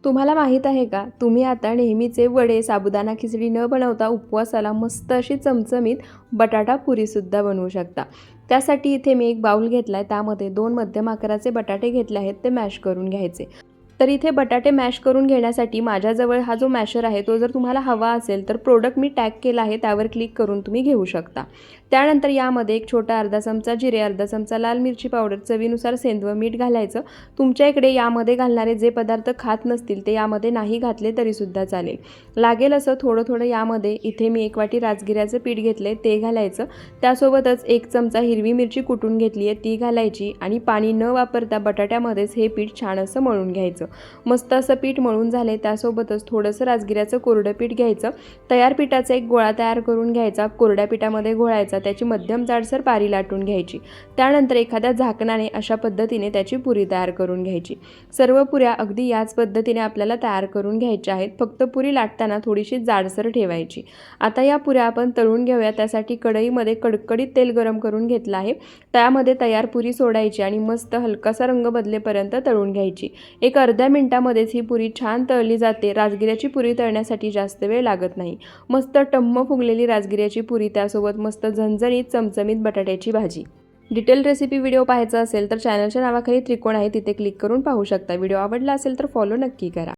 तुम्हाला माहीत आहे का, तुम्ही आता नेहमीचे वडे, साबुदाणा खिचडी न बनवता उपवासाला मस्त अशी चमचमीत बटाटा पुरीसुद्धा बनवू शकता. त्यासाठी इथे मी एक बाउल घेतला आहे. त्यामध्ये 2 मध्यम आकाराचे बटाटे घेतले आहेत, ते मॅश करून घ्यायचे. तर इथे बटाटे मॅश करून घेण्यासाठी माझ्याजवळ हा जो मॅशर आहे, तो जर तुम्हाला हवा असेल तर प्रोडक्ट मी टॅग केला आहे, त्यावर क्लिक करून तुम्ही घेऊ शकता. त्यानंतर यामध्ये एक छोटा अर्धा चमचा जिरे, अर्धा चमचा लाल मिरची पावडर, चवीनुसार सेंधव मीठ घालायचं. तुमच्या इकडे यामध्ये घालणारे जे पदार्थ खात नसतील ते यामध्ये नाही घातले तरीसुद्धा चालेल. लागेल असं थोडं थोडं यामध्ये इथे मी 1 वाटी राजगिऱ्याचं पीठ घेतले, ते घालायचं. त्यासोबतच 1 चमचा हिरवी मिरची कुटून घेतली आहे, ती घालायची आणि पाणी न वापरता बटाट्यामध्येच हे पीठ छान असं मळून घ्यायचं. मस्त असं पीठ मळून झाले. त्यासोबतच थोडंसं राजगिऱ्याचं कोरडं पीठ घ्यायचं. तयार पिठाचा एक गोळा तयार करून घ्यायचा, कोरड्या पिठामध्ये घोळायचा, त्याची मध्यम जाडसर पारी लाटून घ्यायची. त्यानंतर एखाद्या झाकणाने अशा पद्धतीने त्याची पुरी तयार करून घ्यायची. सर्व पुऱ्या अगदी याच पद्धतीने आपल्याला तयार करून घ्यायच्या आहेत. फक्त पुरी लाटताना थोडीशी जाडसर ठेवायची. आता या पुऱ्या आपण तळून घेऊया. त्यासाठी कढईमध्ये कडकडीत तेल गरम करून घेतलं आहे. त्यामध्ये तयार पुरी सोडायची आणि मस्त हलकासा रंग बदलेपर्यंत तळून घ्यायची. एक अर्ध्या मिनिटामध्येच ही पुरी छान तळली जाते. राजगिऱ्याची पुरी तळण्यासाठी जास्त वेळ लागत नाही. मस्त टम्म फुगलेली राजगिऱ्याची पुरी, त्यासोबत मस्त झणझणीत चमचमीत बटाट्याची भाजी. डिटेल रेसिपी व्हिडिओ पाहायचा असेल तर चॅनलच्या नावाखाली त्रिकोण आहे, तिथे क्लिक करून पाहू शकता. व्हिडिओ आवडला असेल तर फॉलो नक्की करा.